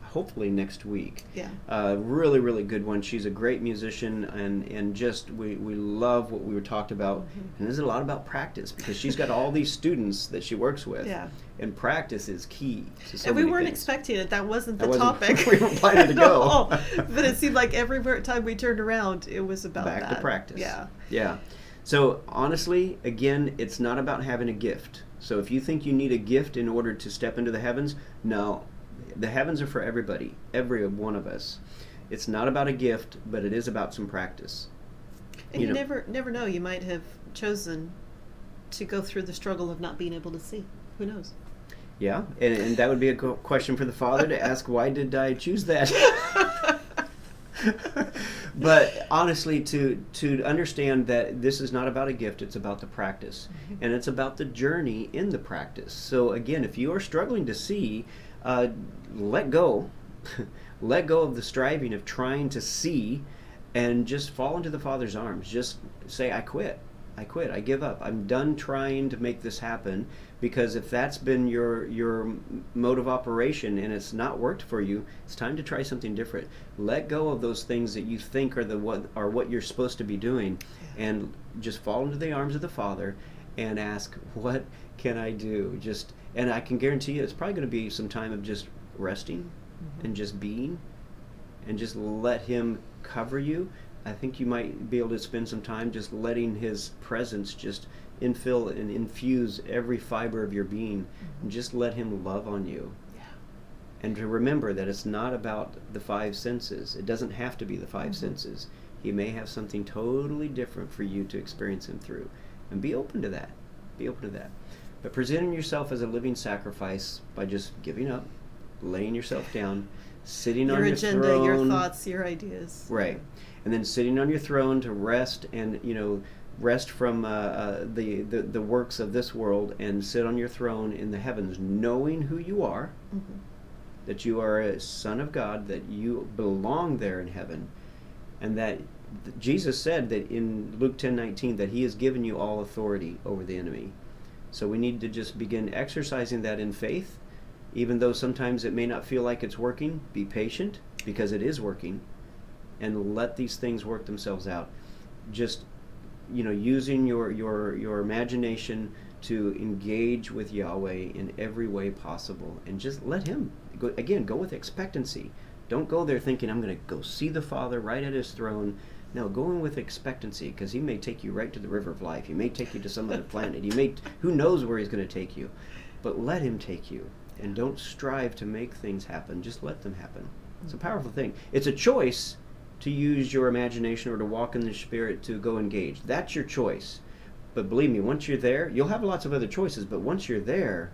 hopefully next week. Yeah. Really, really good one. She's a great musician, and just we love what we were talked about. Mm-hmm. And there's a lot about practice because she's got all these students that she works with. Yeah. And practice is key to so and we many weren't things. expecting it. That wasn't the topic. We weren't planning to go. All. But it seemed like every time we turned around, it was about back that. to practice. Yeah. Yeah. So honestly, again, it's not about having a gift. So if you think you need a gift in order to step into the heavens, no. The heavens are for everybody, every one of us. It's not about a gift, but it is about some practice. And you never know. You might have chosen to go through the struggle of not being able to see. Who knows? Yeah, and that would be a question for the Father to ask, why did I choose that? But honestly, to understand that this is not about a gift, it's about the practice. Mm-hmm. And it's about the journey in the practice. So again, if you are struggling to see, let go. Let go of the striving of trying to see and just fall into the Father's arms. Just say, I quit. I give up. I'm done trying to make this happen, because if that's been your mode of operation and it's not worked for you, it's time to try something different. Let go of those things that you think are what you're supposed to be doing, and just fall into the arms of the Father and ask, what can I do? And I can guarantee you it's probably going to be some time of just resting, mm-hmm. and just being, and just let Him cover you. I think you might be able to spend some time just letting His presence just infill and infuse every fiber of your being, mm-hmm. and just let Him love on you. Yeah. And to remember that it's not about the five senses. It doesn't have to be the five, mm-hmm. senses. He may have something totally different for you to experience Him through. And be open to that. Be open to that. But presenting yourself as a living sacrifice by just giving up, laying yourself down, sitting on your agenda, throne. your thoughts, your ideas. Right. And then sitting on your throne to rest, and rest from the works of this world, and sit on your throne in the heavens, knowing who you are, mm-hmm. that you are a son of God, that you belong there in heaven, and that Jesus said that in Luke 10:19 that He has given you all authority over the enemy. So we need to just begin exercising that in faith, even though sometimes it may not feel like it's working. Be patient, because it is working. And let these things work themselves out. Just, using your imagination to engage with Yahweh in every way possible, and just let Him go with expectancy. Don't go there thinking, I'm going to go see the Father right at His throne. No, go in with expectancy, because He may take you right to the river of life. He may take you to some other planet. Who knows where He's going to take you? But let Him take you, and don't strive to make things happen. Just let them happen. It's a powerful thing. It's a choice to use your imagination or to walk in the Spirit to go engage. That's your choice. But believe me, once you're there, you'll have lots of other choices, but once you're there,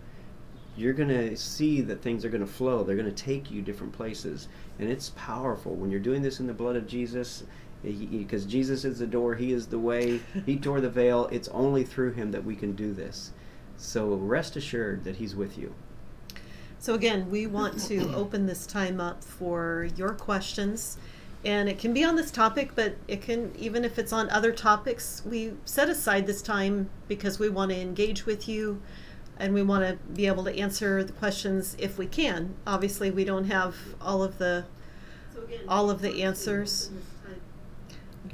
you're going to see that things are going to flow. They're going to take you different places. And it's powerful when you're doing this in the blood of Jesus, because Jesus is the door, He is the way, He tore the veil. It's only through Him that we can do this. So rest assured that He's with you. So again, we want to open this time up for your questions. And it can be on this topic, but it can, even if it's on other topics, we set aside this time because we want to engage with you, and we want to be able to answer the questions if we can. Obviously, we don't have all of the answers,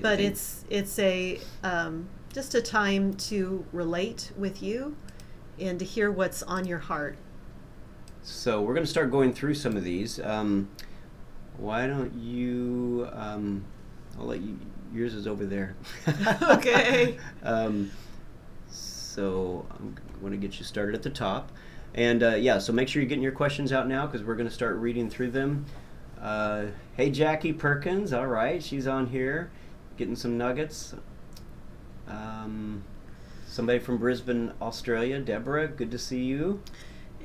but it's a just a time to relate with you and to hear what's on your heart. So we're going to start going through some of these. Why don't you, I'll let you, yours is over there. Okay. So I'm going to get you started at the top. And so make sure you're getting your questions out now, because we're going to start reading through them. Hey, Jackie Perkins. All right, she's on here getting some nuggets. Somebody from Brisbane, Australia, Deborah, good to see you.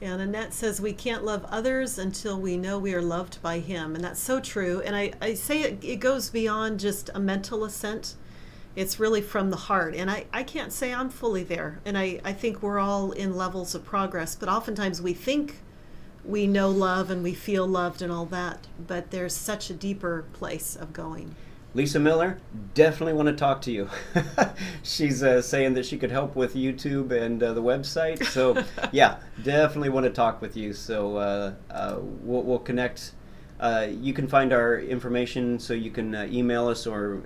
And Annette says, we can't love others until we know we are loved by Him. And that's so true. And I say it goes beyond just a mental assent. It's really from the heart. And I can't say I'm fully there. And I think we're all in levels of progress. But oftentimes we think we know love and we feel loved and all that. But there's such a deeper place of going. Lisa Miller, definitely want to talk to you. She's saying that she could help with YouTube and the website. So, yeah, definitely want to talk with you. So we'll connect. You can find our information, so you can email us, or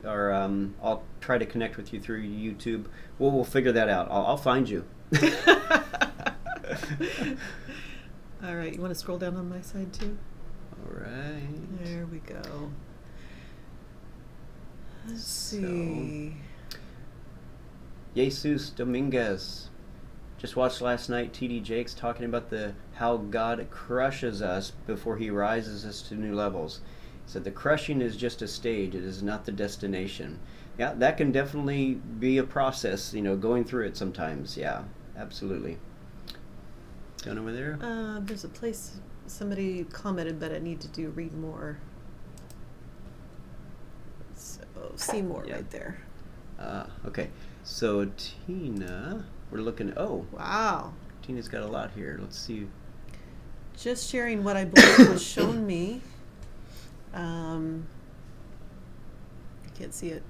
I'll try to connect with you through YouTube. We'll figure that out. I'll find you. All right, you want to scroll down on my side too? All right. There we go. Let's see. Jesus Dominguez. Just watched last night T.D. Jakes talking about how God crushes us before He rises us to new levels. He said the crushing is just a stage, it is not the destination. Yeah, that can definitely be a process, going through it sometimes. Yeah, absolutely. Going over there? There's a place somebody commented, but I need to read more. So, see more right there. Okay. So Tina, we're looking. Oh, wow. Tina's got a lot here. Let's see. Just sharing what I believe was shown me. I can't see it.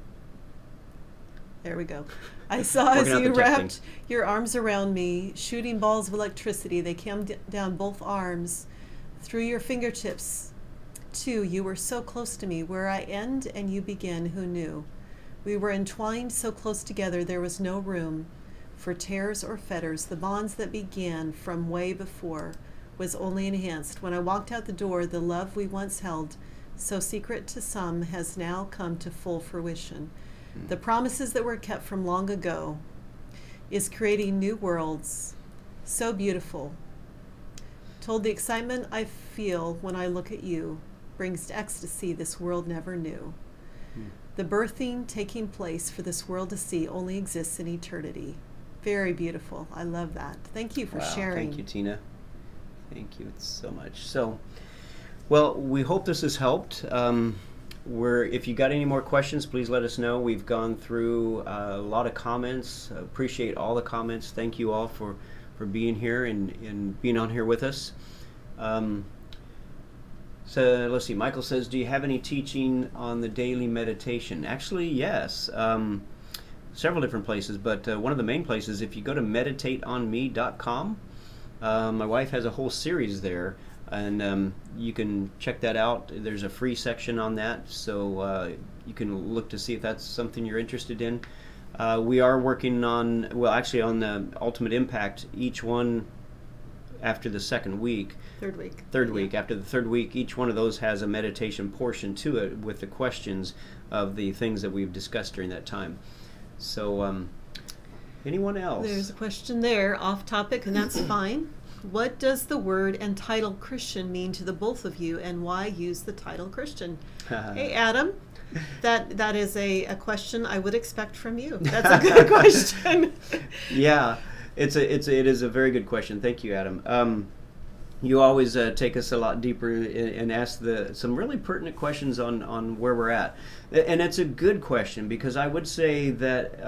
There we go. I saw as you wrapped your arms around me, shooting balls of electricity. They came down both arms, through your fingertips. Too, you were so close to me. Where I end and you begin, who knew? We were entwined so close together, there was no room for tears or fetters. The bonds that began from way before was only enhanced. When I walked out the door, the love we once held, so secret to some, has now come to full fruition. The promises that were kept from long ago is creating new worlds, so beautiful. Told the excitement I feel when I look at you brings to ecstasy this world never knew. The birthing taking place for this world to see only exists in eternity. Very beautiful. I love that. Thank you for sharing. Thank you, Tina. Thank you so much. So, well, we hope this has helped. If you got any more questions, please let us know. We've gone through a lot of comments. Appreciate all the comments. Thank you all for being here and being on here with us. So let's see. Michael says, do you have any teaching on the daily meditation? Actually, yes. Several different places, but one of the main places, if you go to meditateonme.com, my wife has a whole series there, and you can check that out. There's a free section on that, so you can look to see if that's something you're interested in. We are working on the Ultimate Impact, each one after the second week. Third week. After the third week, each one of those has a meditation portion to it with the questions of the things that we've discussed during that time. So, anyone else? There's a question there, off topic, and that's fine. What does the word and title Christian mean to the both of you, and why use the title Christian? Hey, Adam, that is a question I would expect from you. That's a good question. Yeah, it is a very good question. Thank you, Adam. You always take us a lot deeper and ask some really pertinent questions on where we're at. And it's a good question, because I would say that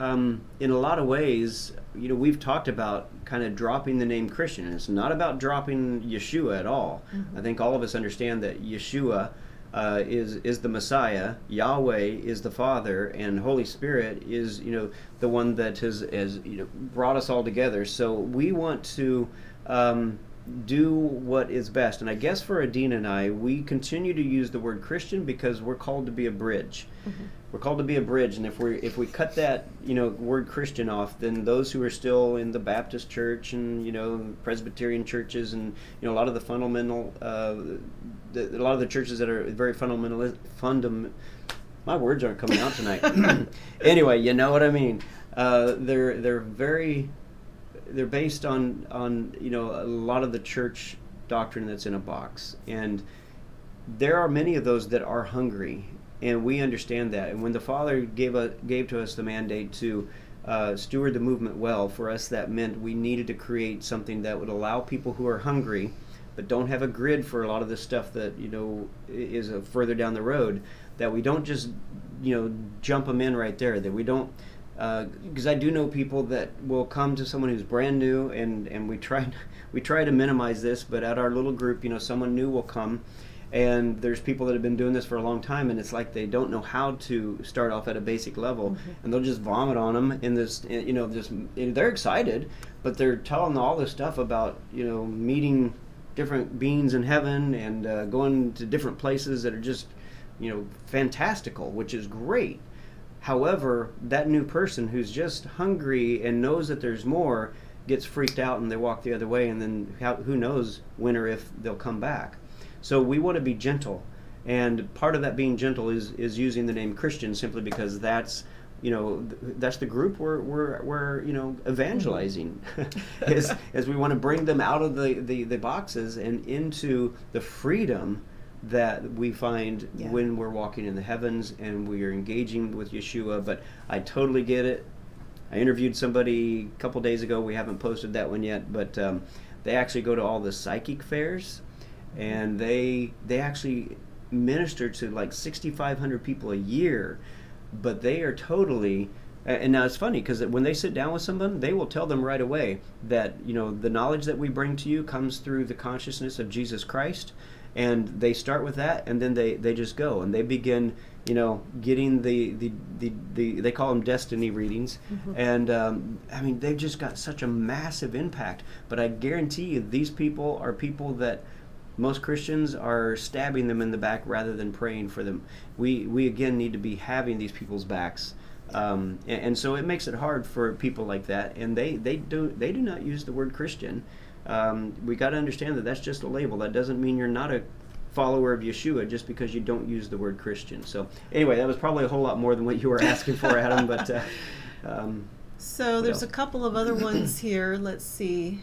in a lot of ways, we've talked about kind of dropping the name Christian. And it's not about dropping Yeshua at all. Mm-hmm. I think all of us understand that Yeshua is the Messiah, Yahweh is the Father, and Holy Spirit is the one that has brought us all together. So we want to do what is best. And I guess for Adena and I, we continue to use the word Christian because we're called to be a bridge. Mm-hmm. We're called to be a bridge, and if we cut that word Christian off, then those who are still in the Baptist church and Presbyterian churches and a lot of the fundamental a lot of the churches that are very my words aren't coming out tonight. Anyway, you know what I mean. They're based on a lot of the church doctrine that's in a box, and there are many of those that are hungry, and we understand that. And when the Father gave to us the mandate to steward the movement well, for us that meant we needed to create something that would allow people who are hungry but don't have a grid for a lot of the stuff that is further down the road, that we don't just jump them in right there, that we don't, because I do know people that will come to someone who's brand new, and we try to minimize this, but at our little group, someone new will come, and there's people that have been doing this for a long time, and it's like they don't know how to start off at a basic level, and they'll just vomit on them in this, they're excited, but they're telling all this stuff about meeting different beings in heaven and going to different places that are just fantastical, which is great. However, that new person who's just hungry and knows that there's more gets freaked out and they walk the other way, and then who knows when or if they'll come back. So we want to be gentle, and part of that being gentle is using the name Christian, simply because that's the group we're evangelizing, as we want to bring them out of the boxes and into the freedom that we find when we're walking in the heavens and we are engaging with Yeshua. But I totally get it. I interviewed somebody a couple days ago. We haven't posted that one yet, but they actually go to all the psychic fairs, and they actually minister to like 6,500 people a year. But they are totally, and now it's funny because when they sit down with someone, they will tell them right away that the knowledge that we bring to you comes through the consciousness of Jesus Christ, and they start with that, and then they just go and they begin getting the they call them destiny readings, and they've just got such a massive impact. But I guarantee you, these people are people that most Christians are stabbing them in the back rather than praying for them. We again need to be having these people's backs, and so it makes it hard for people like that. And they do not use the word Christian. We got to understand that that's just a label. That doesn't mean you're not a follower of Yeshua just because you don't use the word Christian. So anyway, that was probably a whole lot more than what you were asking for, Adam. But so there's a couple of other ones here. Let's see.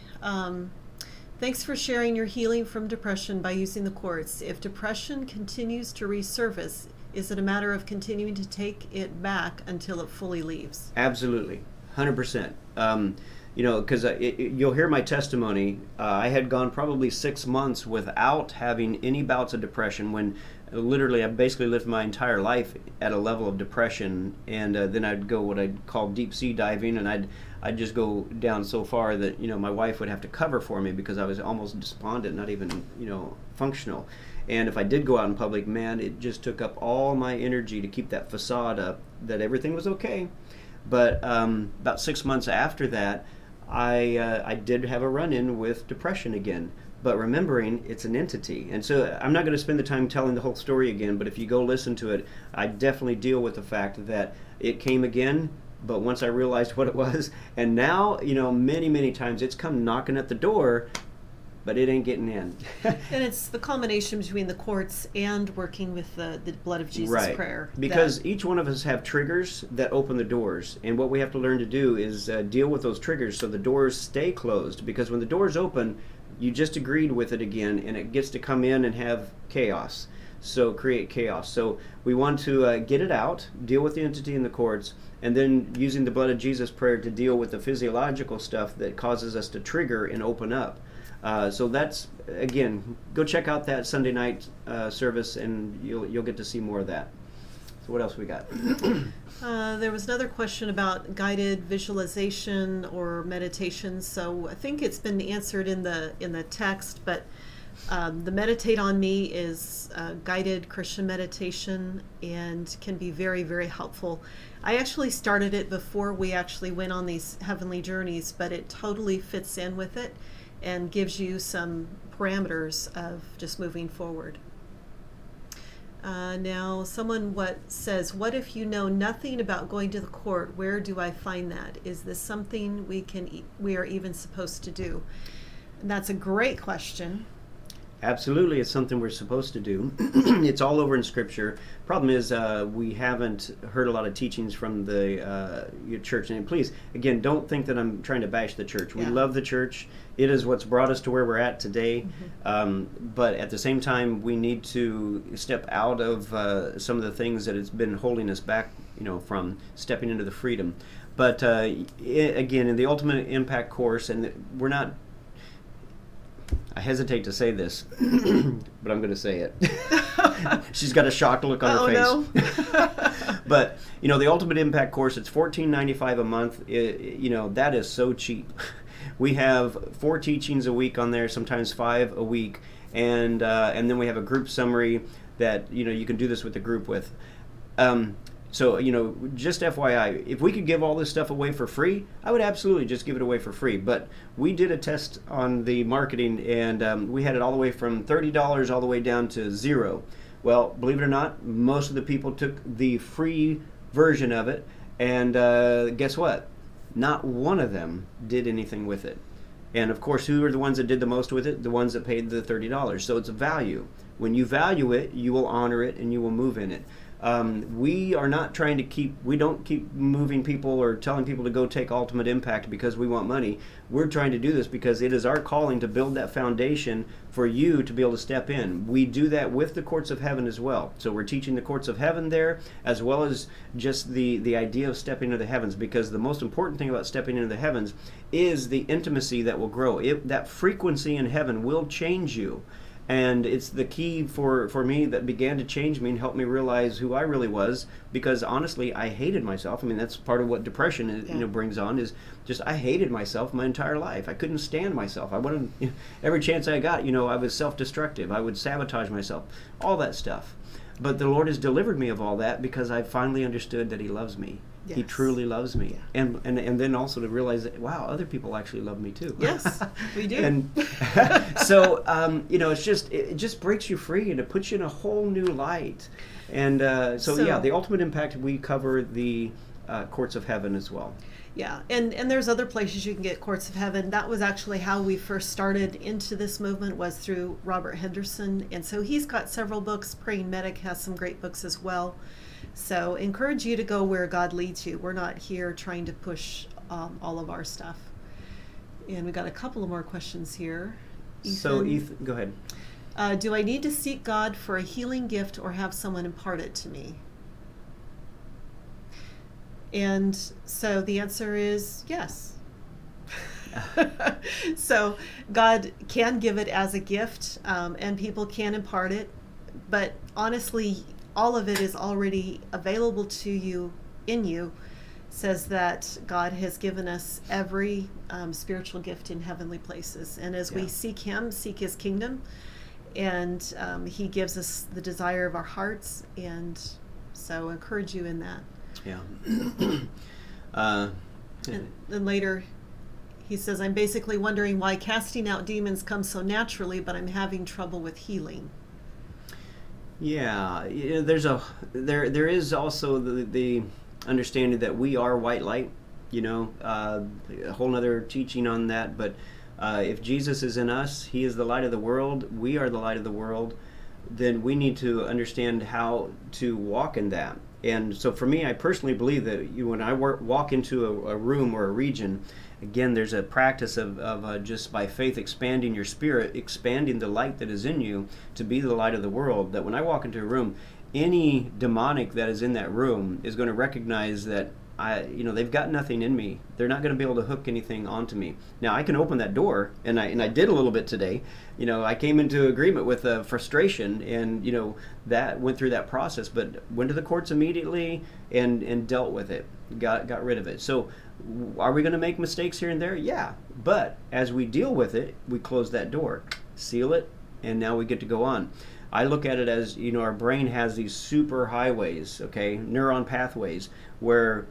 Thanks for sharing your healing from depression by using the quartz. If depression continues to resurface, is it a matter of continuing to take it back until it fully leaves? Absolutely, 100%. Because you'll hear my testimony. I had gone probably 6 months without having any bouts of depression, when literally I basically lived my entire life at a level of depression, and then I'd go what I'd call deep sea diving, and I'd just go down so far that my wife would have to cover for me because I was almost despondent, not even functional. And if I did go out in public, man, it just took up all my energy to keep that facade up that everything was okay. But about 6 months after that, I did have a run-in with depression again, but remembering it's an entity. And so I'm not going to spend the time telling the whole story again, but if you go listen to it, I definitely deal with the fact that it came again, but once I realized what it was, and now, many, many times it's come knocking at the door, but it ain't getting in. And it's the combination between the quartz and working with the blood of Jesus prayer. Because each one of us have triggers that open the doors, and what we have to learn to do is deal with those triggers so the doors stay closed, because when the doors open, you just agreed with it again, and it gets to come in and have chaos. So create chaos. So we want to get it out, deal with the entity in the quartz, and then using the blood of Jesus prayer to deal with the physiological stuff that causes us to trigger and open up. So that's, again, go check out that Sunday night service, and you'll get to see more of that. So what else we got? There was another question about guided visualization or meditation. So I think it's been answered in the text, but the Meditate on Me is guided Christian meditation and can be very, very helpful. I actually started it before we actually went on these heavenly journeys, but it totally fits in with it and gives you some parameters of just moving forward. Now, someone says, what if you know nothing about going to the court? Where do I find that? Is this something we are even supposed to do? And that's a great question. Absolutely, it's something we're supposed to do. It's all over in Scripture. Problem is, we haven't heard a lot of teachings from the your church. And please, again, don't think that I'm trying to bash the church. We love the church. It is what's brought us to where we're at today. But at the same time, we need to step out of some of the things that has been holding us back, from stepping into the freedom. But again, in the Ultimate Impact course, and we're not. I hesitate to say this, but I'm going to say it. She's got a shocked look on her face. No. But, the Ultimate Impact course, it's $14.95 a month. That is so cheap. We have 4 teachings a week on there, sometimes 5 a week. And then we have a group summary that, you can do this with the group with. So, just FYI, if we could give all this stuff away for free, I would absolutely just give it away for free. But we did a test on the marketing, and we had it all the way from $30 all the way down to $0. Well, believe it or not, most of the people took the free version of it, and guess what? Not one of them did anything with it. And, of course, who are the ones that did the most with it? The ones that paid the $30. So it's a value. When you value it, you will honor it, and you will move in it. We are not trying to we don't keep moving people or telling people to go take Ultimate Impact because we want money. We're trying to do this because it is our calling to build that foundation for you to be able to step in. We do that with the courts of heaven as well. So we're teaching the courts of heaven there, as well as just the idea of stepping into the heavens, because the most important thing about stepping into the heavens is the intimacy that will grow. That frequency in heaven will change you. And it's the key for me that began to change me and help me realize who I really was, because honestly, I hated myself. I mean, that's part of what depression brings on, is just I hated myself my entire life. I couldn't stand myself. I wanted, every chance I got, I was self-destructive. I would sabotage myself, all that stuff. But the Lord has delivered me of all that because I finally understood that He loves me. Yes. He truly loves me. Yeah. And then also to realize that, wow, other people actually love me too. Yes, we do. And so, it just breaks you free and it puts you in a whole new light. And the Ultimate Impact, we cover the courts of heaven as well. Yeah, and there's other places you can get courts of heaven. That was actually how we first started into this movement, was through Robert Henderson. And so he's got several books. Praying Medic has some great books as well. So encourage you to go where God leads you. We're not here trying to push all of our stuff. And we got a couple of more questions here. Ethan, so Ethan, go ahead. Do I need to seek God for a healing gift or have someone impart it to me? And so the answer is yes. So God can give it as a gift, and people can impart it, but honestly, all of it is already available to you, in you. Says that God has given us every spiritual gift in heavenly places, and as we seek Him, seek His kingdom, and He gives us the desire of our hearts, and so I encourage you in that. Yeah. And then later he says, I'm basically wondering why casting out demons comes so naturally, but I'm having trouble with healing. Yeah, there is also the understanding that we are white light, a whole other teaching on that. But if Jesus is in us, He is the light of the world, we are the light of the world, then we need to understand how to walk in that. And so for me, I personally believe that when I walk into a room or a region, again, there's a practice of just by faith expanding your spirit, expanding the light that is in you to be the light of the world, that when I walk into a room, any demonic that is in that room is going to recognize that they've got nothing in me. They're not going to be able to hook anything onto me. Now, I can open that door, and I did a little bit today. I came into agreement with frustration, and that went through that process, but went to the courts immediately and dealt with it, got rid of it. So, are we going to make mistakes here and there? Yeah, but as we deal with it, we close that door, seal it, and now we get to go on. I look at it as, our brain has these super highways, okay, neuron pathways, where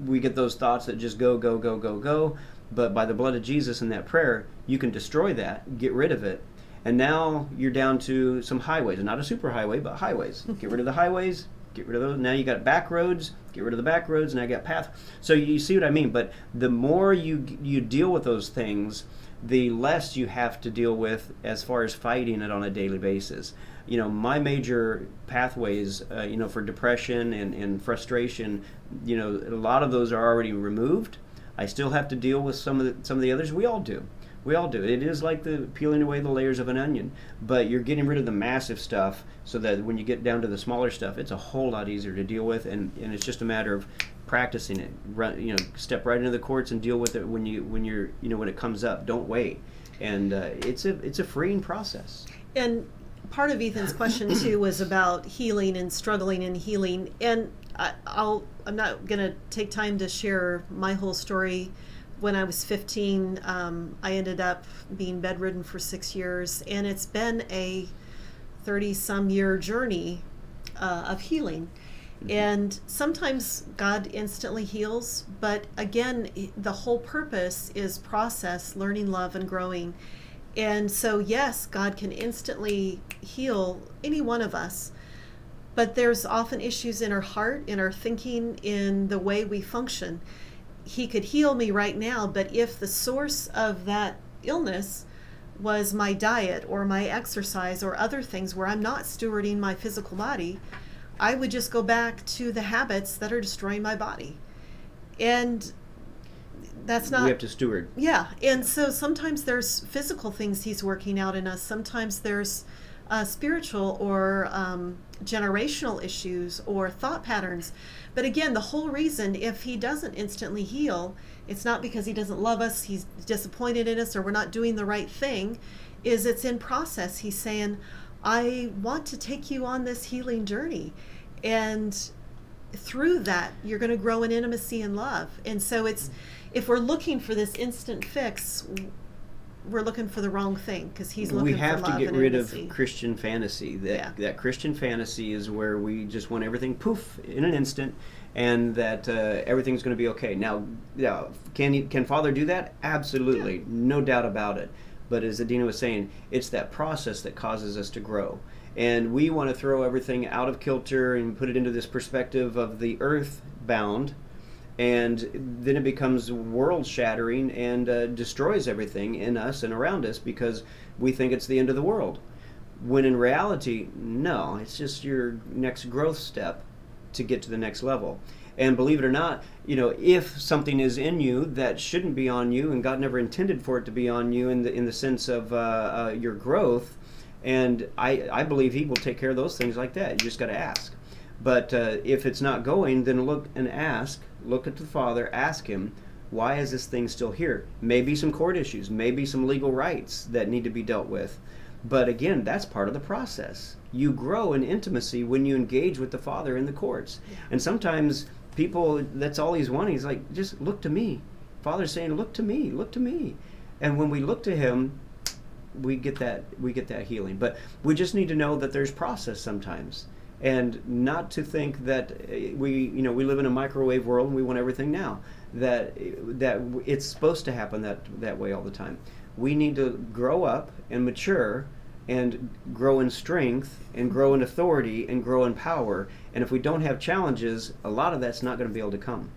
we get those thoughts that just go, go, go, go, go. But by the blood of Jesus and that prayer, you can destroy that, get rid of it. And now you're down to some highways, not a super highway, but highways. Get rid of the highways, get rid of those. Now you got back roads, get rid of the back roads, now you got path. So you see what I mean? But the more you deal with those things, the less you have to deal with as far as fighting it on a daily basis. My major pathways, for depression and frustration, a lot of those are already removed. I still have to deal with some of the others. We all do. We all do. It is like the peeling away the layers of an onion, but you're getting rid of the massive stuff so that when you get down to the smaller stuff, it's a whole lot easier to deal with, and it's just a matter of practicing it. Step right into the courts and deal with it when it comes up. Don't wait, and it's a freeing process. And part of Ethan's question too was about healing and struggling in healing, and I'm not going to take time to share my whole story. When I was 15, I ended up being bedridden for 6 years, and it's been a 30-some-year journey of healing. And sometimes God instantly heals, but again, the whole purpose is process, learning, love, and growing. And so, yes, God can instantly heal any one of us, but there's often issues in our heart, in our thinking, in the way we function. He could heal me right now, but if the source of that illness was my diet or my exercise or other things where I'm not stewarding my physical body, I would just go back to the habits that are destroying my body. And that's not... We have to steward. Yeah, and so sometimes there's physical things he's working out in us. Sometimes there's spiritual or generational issues or thought patterns. But again, the whole reason, if he doesn't instantly heal, it's not because he doesn't love us, he's disappointed in us, or we're not doing the right thing, is it's in process. He's saying, I want to take you on this healing journey. And through that, you're going to grow in intimacy and love. And so if we're looking for this instant fix, we're looking for the wrong thing, because he's looking for love and intimacy. We have to get rid of Christian fantasy. That Christian fantasy is where we just want everything poof in an instant, and that everything's going to be okay. Now, can Father do that? Absolutely, yeah. No doubt about it. But as Adena was saying, it's that process that causes us to grow. And we want to throw everything out of kilter and put it into this perspective of the earth-bound, and then it becomes world-shattering and destroys everything in us and around us because we think it's the end of the world. When in reality, no, it's just your next growth step to get to the next level. And believe it or not, if something is in you that shouldn't be on you, and God never intended for it to be on you in the sense of your growth, and I believe He will take care of those things like that. You just got to ask. But if it's not going, then look and ask. Look at the Father, ask Him, why is this thing still here? Maybe some court issues, maybe some legal rights that need to be dealt with. But again, that's part of the process. You grow in intimacy when you engage with the Father in the courts. Yeah. And sometimes people, that's all He's wanting. He's like, just look to me. Father's saying, look to me, look to me. And when we look to Him, we get that healing. But we just need to know that there's process sometimes. And not to think that we live in a microwave world and we want everything now. That it's supposed to happen that way all the time. We need to grow up and mature and grow in strength and grow in authority and grow in power. And if we don't have challenges, a lot of that's not going to be able to come.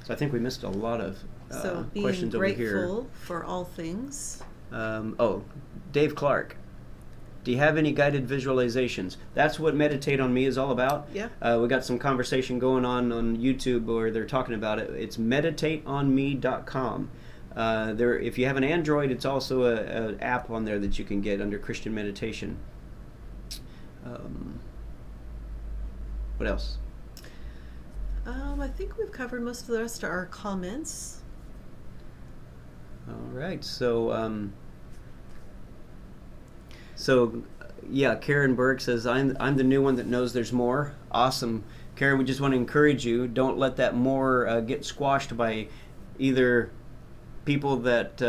So I think we missed a lot of questions over here. So being grateful for all things. Dave Clark. Do you have any guided visualizations? That's what Meditate on Me is all about. Yeah. We got some conversation going on YouTube where they're talking about it. It's meditateonme.com. If you have an Android, it's also an app on there that you can get under Christian meditation. What else? I think we've covered most of the rest of our comments. All right. So Karen Berg says, I'm the new one that knows there's more. Awesome. Karen, we just want to encourage you. Don't let that more get squashed by either people that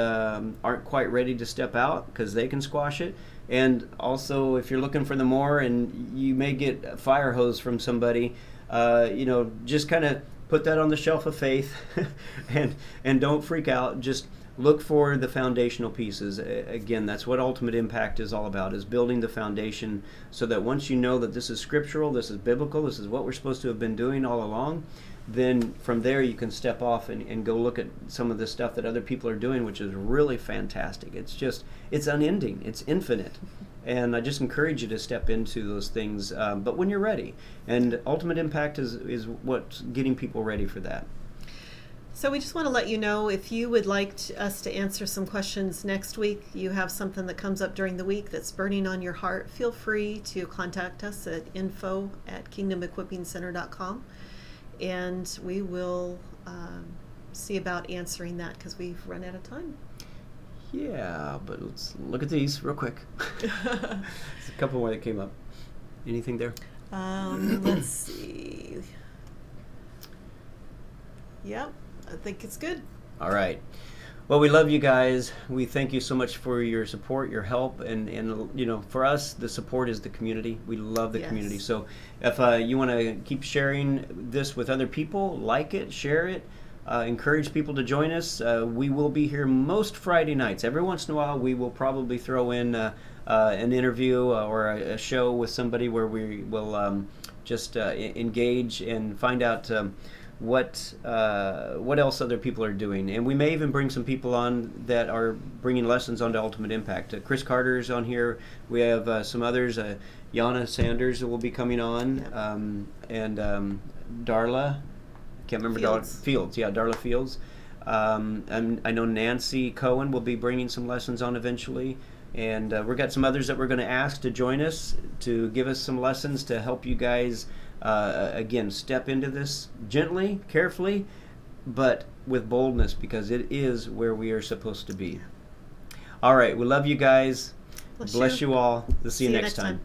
aren't quite ready to step out, because they can squash it. And also, if you're looking for the more and you may get a fire hose from somebody, just kind of put that on the shelf of faith and don't freak out. Just look for the foundational pieces. Again, that's what Ultimate Impact is all about, is building the foundation so that once you know that this is scriptural, this is biblical, this is what we're supposed to have been doing all along, then from there you can step off and go look at some of the stuff that other people are doing, which is really fantastic. It's unending, it's infinite. And I just encourage you to step into those things, but when you're ready. And Ultimate Impact is what's getting people ready for that. So we just want to let you know, if you would like us to answer some questions next week, you have something that comes up during the week that's burning on your heart, feel free to contact us at info@kingdomequippingcenter.com, and we will see about answering that because we've run out of time. Yeah, but let's look at these real quick. There's a couple more that came up. Anything there? Let's see. Yep. I think it's good. All right. Well, we love you guys. We thank you so much for your support, your help, and for us, the support is the community. We love the community. So if you want to keep sharing this with other people, like it, share it, encourage people to join us. We will be here most Friday nights. Every once in a while, we will probably throw in an interview or a show with somebody where we will just engage and find out what else other people are doing, and we may even bring some people on that are bringing lessons onto Ultimate Impact. Chris Carter's on here. We have some others. Yana Sanders will be coming on, and Darla. Can't remember Fields. Yeah, Darla Fields. And I know Nancy Cohen will be bringing some lessons on eventually. And we've got some others that we're going to ask to join us to give us some lessons to help you guys, again, step into this gently, carefully, but with boldness, because it is where we are supposed to be. All right, we love you guys. Bless you all. We'll see you next time.